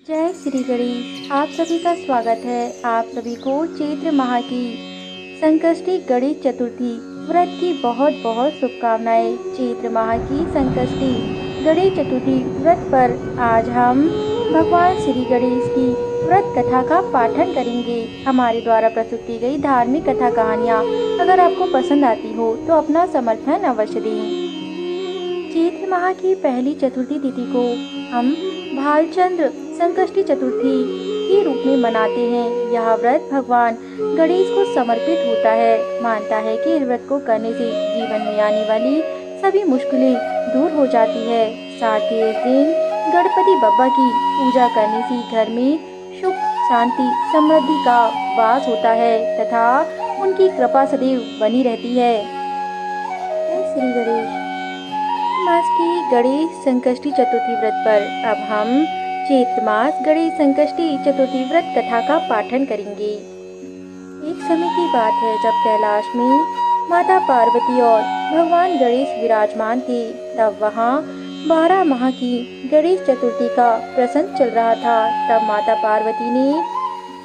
जय श्री गणेश। आप सभी का स्वागत है। आप सभी को चैत्र माह की संकष्टी गणेश चतुर्थी व्रत की बहुत बहुत शुभकामनाएं। चैत्र माह की संकष्टी गणेश चतुर्थी व्रत पर आज हम भगवान श्री गणेश की व्रत कथा का पाठन करेंगे। हमारे द्वारा प्रस्तुत की गई धार्मिक कथा कहानियाँ अगर आपको पसंद आती हो तो अपना समर्थन अवश्य दें। चैत्र माह की पहली चतुर्थी तिथि को हम भालचंद्र संकष्टी चतुर्थी के रूप में मनाते हैं। यह व्रत भगवान गणेश को समर्पित होता है। मानता है कि इस व्रत को करने से जीवन में आने वाली सभी मुश्किलें दूर हो जाती है। साथ ही इस दिन गणपति बप्पा की पूजा करने से घर में सुख शांति समृद्धि का वास होता है तथा उनकी कृपा सदैव बनी रहती है। जय श्री गणेश। मास की गणेश संकष्टी चतुर्थी व्रत पर अब हम चैत्र मास गणेश संकष्टी चतुर्थी व्रत कथा का पाठन करेंगे। एक समय की बात है जब कैलाश में माता पार्वती और भगवान गणेश विराजमान थे। तब वहाँ 12 माह की गणेश चतुर्थी का प्रसंग चल रहा था। तब माता पार्वती ने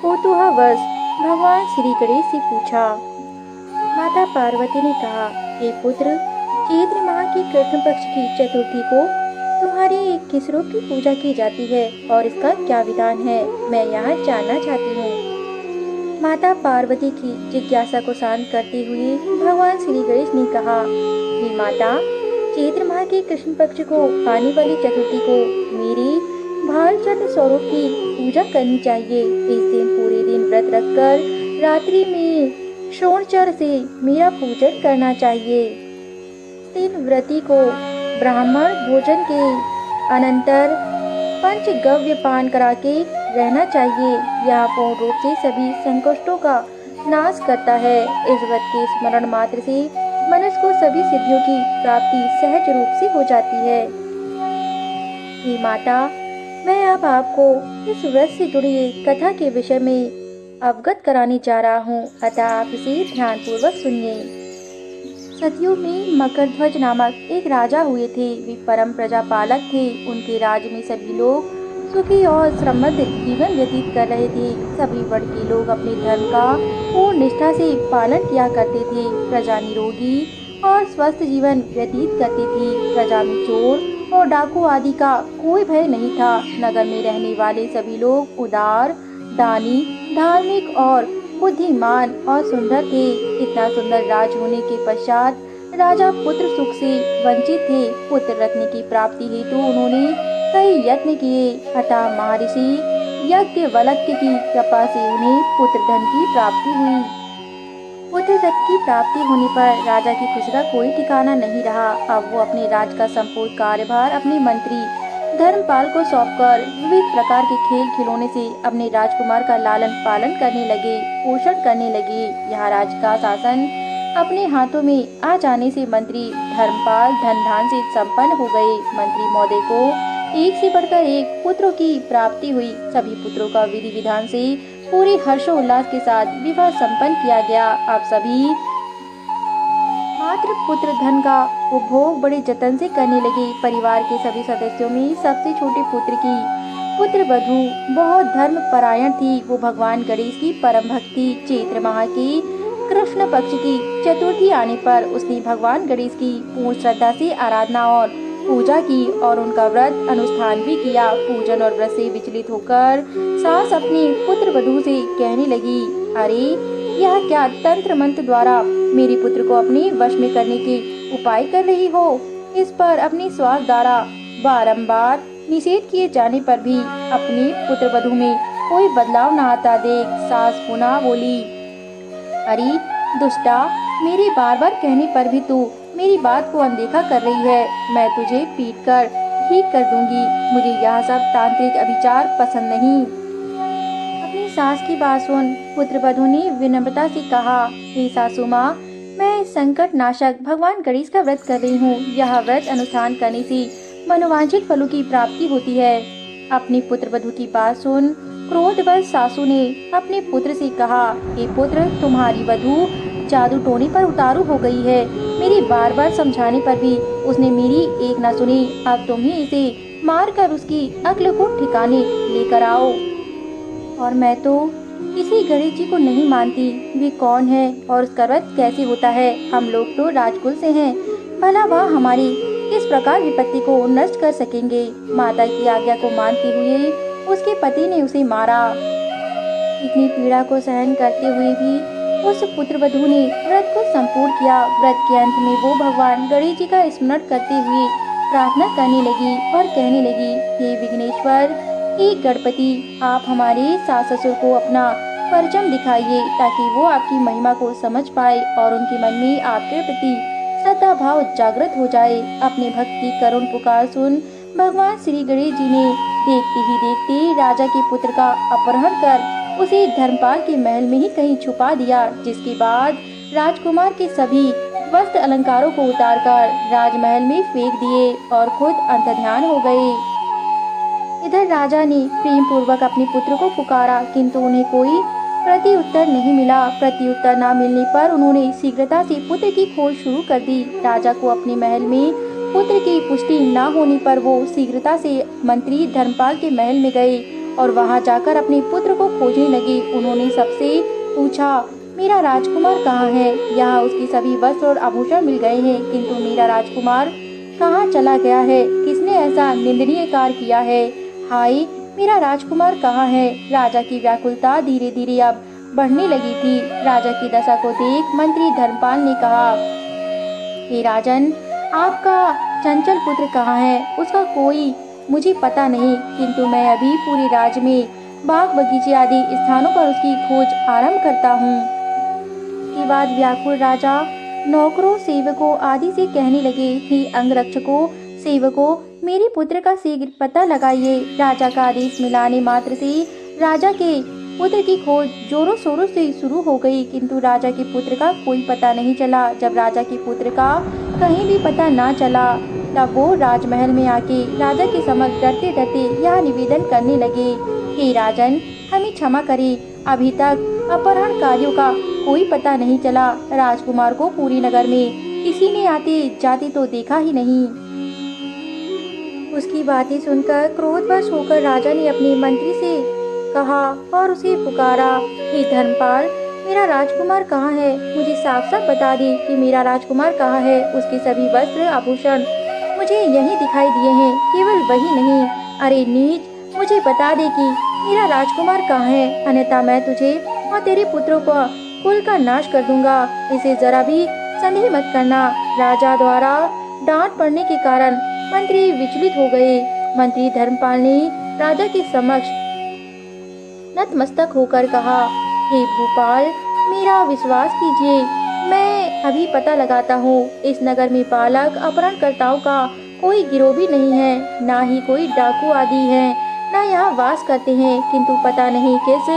कौतूहलवश भगवान श्री गणेश से पूछा। माता पार्वती ने कहा, हे पुत्र, चैत्र माह की कृष्ण पक्ष की चतुर्थी को तुम्हारे किस रूप की पूजा की जाती है और इसका क्या विधान है, मैं यहाँ जानना चाहती हूँ। माता पार्वती की जिज्ञासा को शांत करते हुए भगवान श्री गणेश ने कहा, हे माता, चैत्र माह के कृष्ण पक्ष को आने वाली चतुर्थी को मेरे भालचंद्र स्वरूप की पूजा करनी चाहिए। इस दिन पूरे दिन व्रत रखकर रात्रि में शोणचर से मेरा पूजन करना चाहिए। दिन व्रती को ब्राह्मण भोजन के अनंतर पंचगव्य पान करा के रहना चाहिए। यह पूर्ण रूप से सभी संकटों का नाश करता है। इस व्रत के स्मरण मात्र से मनुष्य को सभी सिद्धियों की प्राप्ति सहज रूप से हो जाती है। हे माता, मैं अब आपको इस व्रत से जुड़ी एक कथा के विषय में अवगत कराने जा रहा हूँ, अतः आप इसे ध्यानपूर्वक सुनिए। सदियों में मकरध्वज नामक एक राजा हुए थे। वे परम प्रजापालक थे। उनके राज्य में सभी लोग सुखी और समृद्ध जीवन व्यतीत कर रहे थे। सभी वर्ण के लोग अपने धर्म का पूर्ण निष्ठा से पालन किया करते थे। प्रजा निरोगी और स्वस्थ जीवन व्यतीत करती थी। प्रजा में चोर और डाकू आदि का कोई भय नहीं था। नगर में रहने वाले सभी लोग उदार, दानी, धार्मिक और बुद्धिमान और सुंदर थे। इतना सुंदर राज होने के पश्चात राजा पुत्र सुख से वंचित थे। पुत्र रत्न की प्राप्ति हेतु उन्होंने कई यत्न किए, अतः महर्षि याज्ञवल्क्य की कृपा से उन्हें पुत्र धन की प्राप्ति हुई। पुत्र रत्न की प्राप्ति होने पर राजा की खुशी का कोई ठिकाना नहीं रहा। अब वो अपने राज का संपूर्ण कार्यभार अपने मंत्री धर्मपाल को सौंपकर विविध प्रकार के खेल खिलौने से अपने राजकुमार का लालन पालन करने लगे, पोषण करने लगे। यह राज का शासन अपने हाथों में आ जाने से मंत्री धर्मपाल धन धान से संपन्न हो गए। मंत्री महोदय को एक से बढ़कर एक पुत्रों की प्राप्ति हुई। सभी पुत्रों का विधि विधान से पूरे हर्षोल्लास के साथ विवाह संपन्न किया गया। अब सभी मात्र पुत्र धन का उपभोग बड़े जतन से करने लगे। परिवार के सभी सदस्यों में सबसे छोटे पुत्र की पुत्र वधू बहुत धर्म परायण थी। वो भगवान गणेश की परम भक्ति। चैत्र माह की कृष्ण पक्ष की चतुर्थी आने पर उसने भगवान गणेश की पूर्ण श्रद्धा से आराधना और पूजा की और उनका व्रत अनुष्ठान भी किया। पूजन और व्रत से विचलित होकर सास अपनी पुत्र वधू से कहने लगी, अरे यह क्या तंत्र मंत्र द्वारा मेरे पुत्र को अपने वश में करने के उपाय कर रही हो। इस पर अपनी स्वार्थ द्वारा बारंबार निषेध किए जाने पर भी अपनी पुत्र वधू में कोई बदलाव न आता देख सास पुनः बोली, अरे दुष्टा, मेरे बार बार कहने पर भी तू मेरी बात को अनदेखा कर रही है। मैं तुझे पीट कर ठीक कर दूंगी। मुझे यह सब तांत्रिक अभिचार पसंद नहीं। अपनी सास की बात सुन पुत्र वधू ने विनम्रता से कहा, हे सासू माँ, मैं संकट नाशक भगवान गणेश का व्रत कर रही हूँ। यह व्रत अनुष्ठान करने से मनोवांछित फलों की प्राप्ति होती है। अपनी पुत्र वधू की बात सुन क्रोधवश सासू ने अपने पुत्र से कहा, हे पुत्र, तुम्हारी वधू जादू टोने पर उतारू हो गई है। मेरे बार बार समझाने पर भी उसने मेरी एक न सुनी। अब तुम ही इसे मारकर उसकी अक्ल को ठिकाने लेकर आओ। और मैं तो किसी गणेश जी को नहीं मानती। वे कौन है और उसका व्रत कैसे होता है? हम लोग तो राजकुल से हैं, भला वह हमारी किस प्रकार विपत्ति को नष्ट कर सकेंगे? माता की आज्ञा को मानते हुए उसके पति ने उसे मारा। इतनी पीड़ा को सहन करते हुए भी उस पुत्रवधू ने व्रत को संपूर्ण किया। व्रत के अंत में वो भगवान गणेश जी का स्मरण करते हुए प्रार्थना करने लगी और कहने लगी, हे विघ्नेश्वर, हे गणपति, आप हमारे सास ससुर को अपना परचम दिखाइए ताकि वो आपकी महिमा को समझ पाए और उनके मन में आपके प्रति श्रद्धा भाव जागृत हो जाए। अपने भक्त की करुण पुकार सुन भगवान श्री गणेश जी ने देखते ही देखते राजा के पुत्र का अपहरण कर उसे धर्मपाल के महल में ही कहीं छुपा दिया, जिसके बाद राजकुमार के सभी वस्त्र अलंकारों को उतारकर राजमहल में फेंक दिए और खुद अंतर्ध्यान हो गए। इधर राजा ने प्रेम पूर्वक अपने पुत्र को पुकारा, किंतु उन्हें कोई प्रति उत्तर नहीं मिला। प्रति उत्तर न मिलने पर उन्होंने शीघ्रता से पुत्र की खोज शुरू कर दी। राजा को अपने महल में पुत्र की पुष्टि न होने पर वो शीघ्रता से मंत्री धर्मपाल के महल में गए और वहां जाकर अपने पुत्र को खोजने लगे। उन्होंने सबसे पूछा, मेरा राजकुमार कहाँ है? यहाँ उसके सभी वस्त्र और आभूषण मिल गए हैं, किंतु मेरा राजकुमार कहाँ चला गया है? किसने ऐसा निंदनीय कार्य किया है? हाय, मेरा राजकुमार कहाँ है? राजा की व्याकुलता धीरे धीरे अब बढ़ने लगी थी। राजा की दशा को देख मंत्री धर्मपाल ने कहा, हे राजन, आपका चंचल पुत्र कहाँ है? उसका कोई मुझे पता नहीं, किंतु मैं अभी पूरे राज्य में बाग बगीचे आदि स्थानों पर उसकी खोज आरंभ करता हूँ। इसके बाद व्याकुल राजा नौकरों, सेवकों आदि से कहने लगे, हे अंगरक्षकों, सेवकों, मेरे पुत्र का शीघ्र पता लगाइए। राजा का आदेश मिलाने मात्र से राजा के पुत्र की खोज जोरों शोरों से शुरू हो गई, किंतु राजा के पुत्र का कोई पता नहीं चला। जब राजा के पुत्र का कहीं भी पता न चला, तब वो राजमहल में आके राजा के समक्ष डरते डरते यह निवेदन करने लगे, हे राजन, हमें क्षमा करें, अभी तक अपहरणकारियों का कोई पता नहीं चला। राजकुमार को पूरी नगर में किसी ने आते जाते तो देखा ही नहीं। उसकी बातें सुनकर क्रोधवश होकर राजा ने अपने मंत्री से कहा और उसे पुकारा, हे धर्मपाल, मेरा राजकुमार कहाँ है? मुझे साफ साफ बता दे कि मेरा राजकुमार कहाँ है। उसके सभी वस्त्र आभूषण मुझे यही दिखाई दिए हैं, केवल वही नहीं। अरे नीच, मुझे बता दे कि मेरा राजकुमार कहाँ है, अन्यथा मैं तुझे और तेरे पुत्रों को कुल का नाश कर दूंगा। इसे जरा भी संदेह मत करना। राजा द्वारा डांट पड़ने के कारण मंत्री विचलित हो गए। मंत्री धर्मपाल ने राजा के समक्ष नतमस्तक होकर कहा, हे भूपाल, मेरा विश्वास कीजिए, मैं अभी पता लगाता हूँ। इस नगर में बालक अपहरणकर्ताओं का कोई गिरोह भी नहीं है, ना ही कोई डाकू आदि हैं, ना यहाँ वास करते हैं, किंतु पता नहीं किस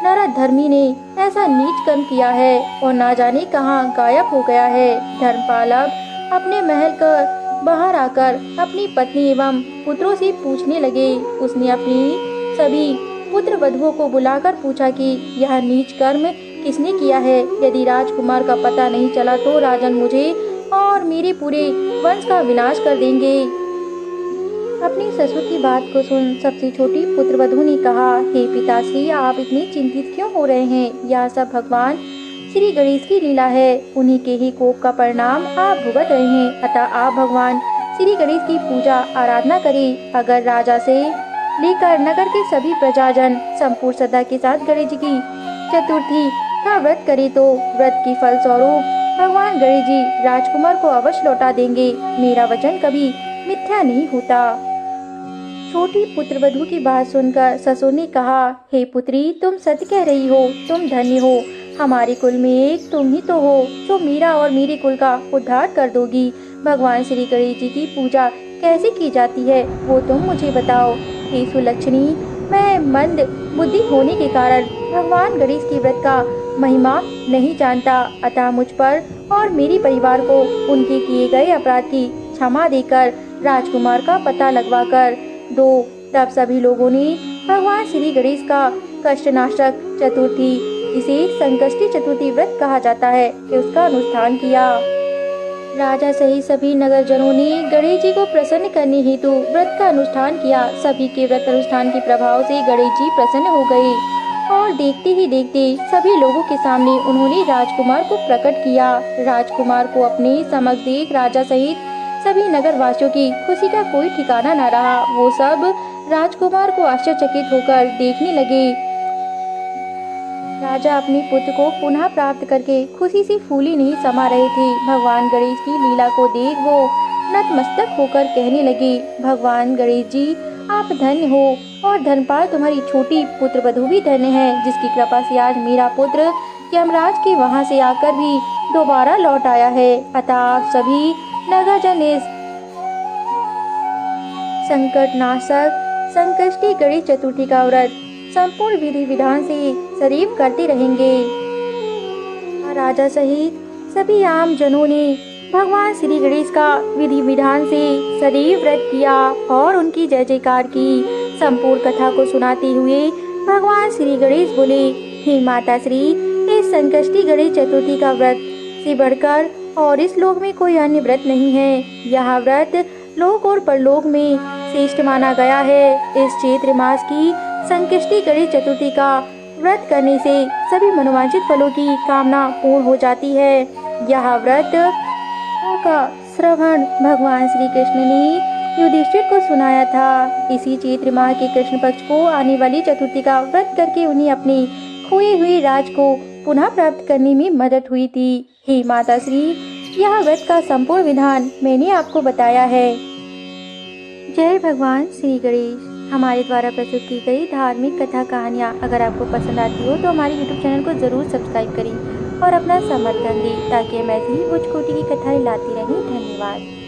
नरधर्मी ने ऐसा नीच कर्म किया है और ना जाने कहाँ गायब हो गया है। धर्मपाल अब अपने महल का बाहर आकर अपनी पत्नी एवं पुत्रों से पूछने लगे। उसने अपनी सभी पुत्र वधुओं को बुलाकर पूछा कि यह नीच कर्म किसने किया है। यदि राजकुमार का पता नहीं चला तो राजन मुझे और मेरे पूरे वंश का विनाश कर देंगे। अपने ससुर की बात को सुन सबसे छोटी पुत्रवधू ने कहा, हे पिताश्री, आप इतने चिंतित क्यों हो रहे हैं? यह सब भगवान श्री गणेश की लीला है। उन्हीं के ही कोप का परिणाम आप भुगत रहे हैं। अतः आप भगवान श्री गणेश की पूजा आराधना करें। अगर राजा से लेकर नगर के सभी प्रजाजन संपूर्ण श्रद्धा के साथ गणेश जी की चतुर्थी का व्रत करे तो व्रत की फल स्वरूप भगवान गणेश जी राजकुमार को अवश्य लौटा देंगे। मेरा वचन कभी मिथ्या नहीं होता। छोटी पुत्रवधू की बात सुनकर ससुर ने कहा, हे पुत्री, तुम सत्य कह रही हो, तुम धन्य हो। हमारे कुल में एक तुम ही तो हो जो मेरा और मेरे कुल का उद्धार कर दोगी। भगवान श्री गणेश जी की पूजा कैसे की जाती है वो तुम मुझे बताओ। हे सुलक्षणी, मैं मंद बुद्धि होने के कारण भगवान गणेश के व्रत का महिमा नहीं जानता, अतः मुझ पर और मेरे परिवार को उनके किए गए अपराध की क्षमा देकर राजकुमार का पता लगवा कर दो। तब सभी लोगों ने भगवान श्री गणेश का कष्टनाशक चतुर्थी, जिसे संकष्टी चतुर्थी व्रत कहा जाता है, कि उसका अनुष्ठान किया। राजा सहित सभी नगरजनों ने गणेश जी को प्रसन्न करने हेतु व्रत का अनुष्ठान किया। सभी के व्रत अनुष्ठान के प्रभाव से गणेश जी प्रसन्न हो गए और देखते ही देखते सभी लोगों के सामने उन्होंने राजकुमार को प्रकट किया। राजकुमार को अपने समक्ष देख राजा सहित सभी नगर वासियों की खुशी का कोई ठिकाना न रहा। वो सब राजकुमार को आश्चर्यचकित होकर देखने लगे। राजा अपने पुत्र को पुनः प्राप्त करके खुशी से फूली नहीं समा रहे थे। भगवान गणेश की लीला को देख वो नतमस्तक होकर कहने लगे, भगवान गणेश जी, आप धन्य हो और धनपाल तुम्हारी छोटी पुत्र वधू भी धन्य है, जिसकी कृपा से आज मेरा पुत्र यमराज के वहां से आकर भी दोबारा लौट आया है। अतः आप सभी नगरजन इस संकटनाशक संकष्टी गणेश चतुर्थी का व्रत संपूर्ण विधि विधान से सदैव करते रहेंगे। राजा सहित सभी आम जनों ने भगवान श्री गणेश का विधि विधान से सदैव व्रत किया और उनकी जय जयकार की। संपूर्ण कथा को सुनाते हुए भगवान श्री गणेश बोले, हे माता श्री, इस संकष्टी गणेश चतुर्थी का व्रत से बढ़कर और इस लोक में कोई अन्य व्रत नहीं है। यह व्रत लोक और परलोक में श्रेष्ठ माना गया है। इस चैत्र मास की संकष्टी गणेश चतुर्थी का व्रत करने से सभी मनोवांछित फलों की कामना पूर्ण हो जाती है। यह व्रत का श्रवण भगवान श्री कृष्ण ने युधिष्ठिर को सुनाया था। इसी चैत्र माह के कृष्ण पक्ष को आने वाली चतुर्थी का व्रत करके उन्हें अपने खोए हुए राज को पुनः प्राप्त करने में मदद हुई थी। हे माता श्री, यह व्रत का संपूर्ण विधान मैंने आपको बताया है। जय भगवान श्री गणेश। हमारे द्वारा प्रस्तुत की गई धार्मिक कथा कहानियाँ अगर आपको पसंद आती हो तो हमारे YouTube चैनल को ज़रूर सब्सक्राइब करें और अपना समर्थन दें ताकि हम ऐसी ही उच्च कोटि की कथाएं लाती रहें। धन्यवाद।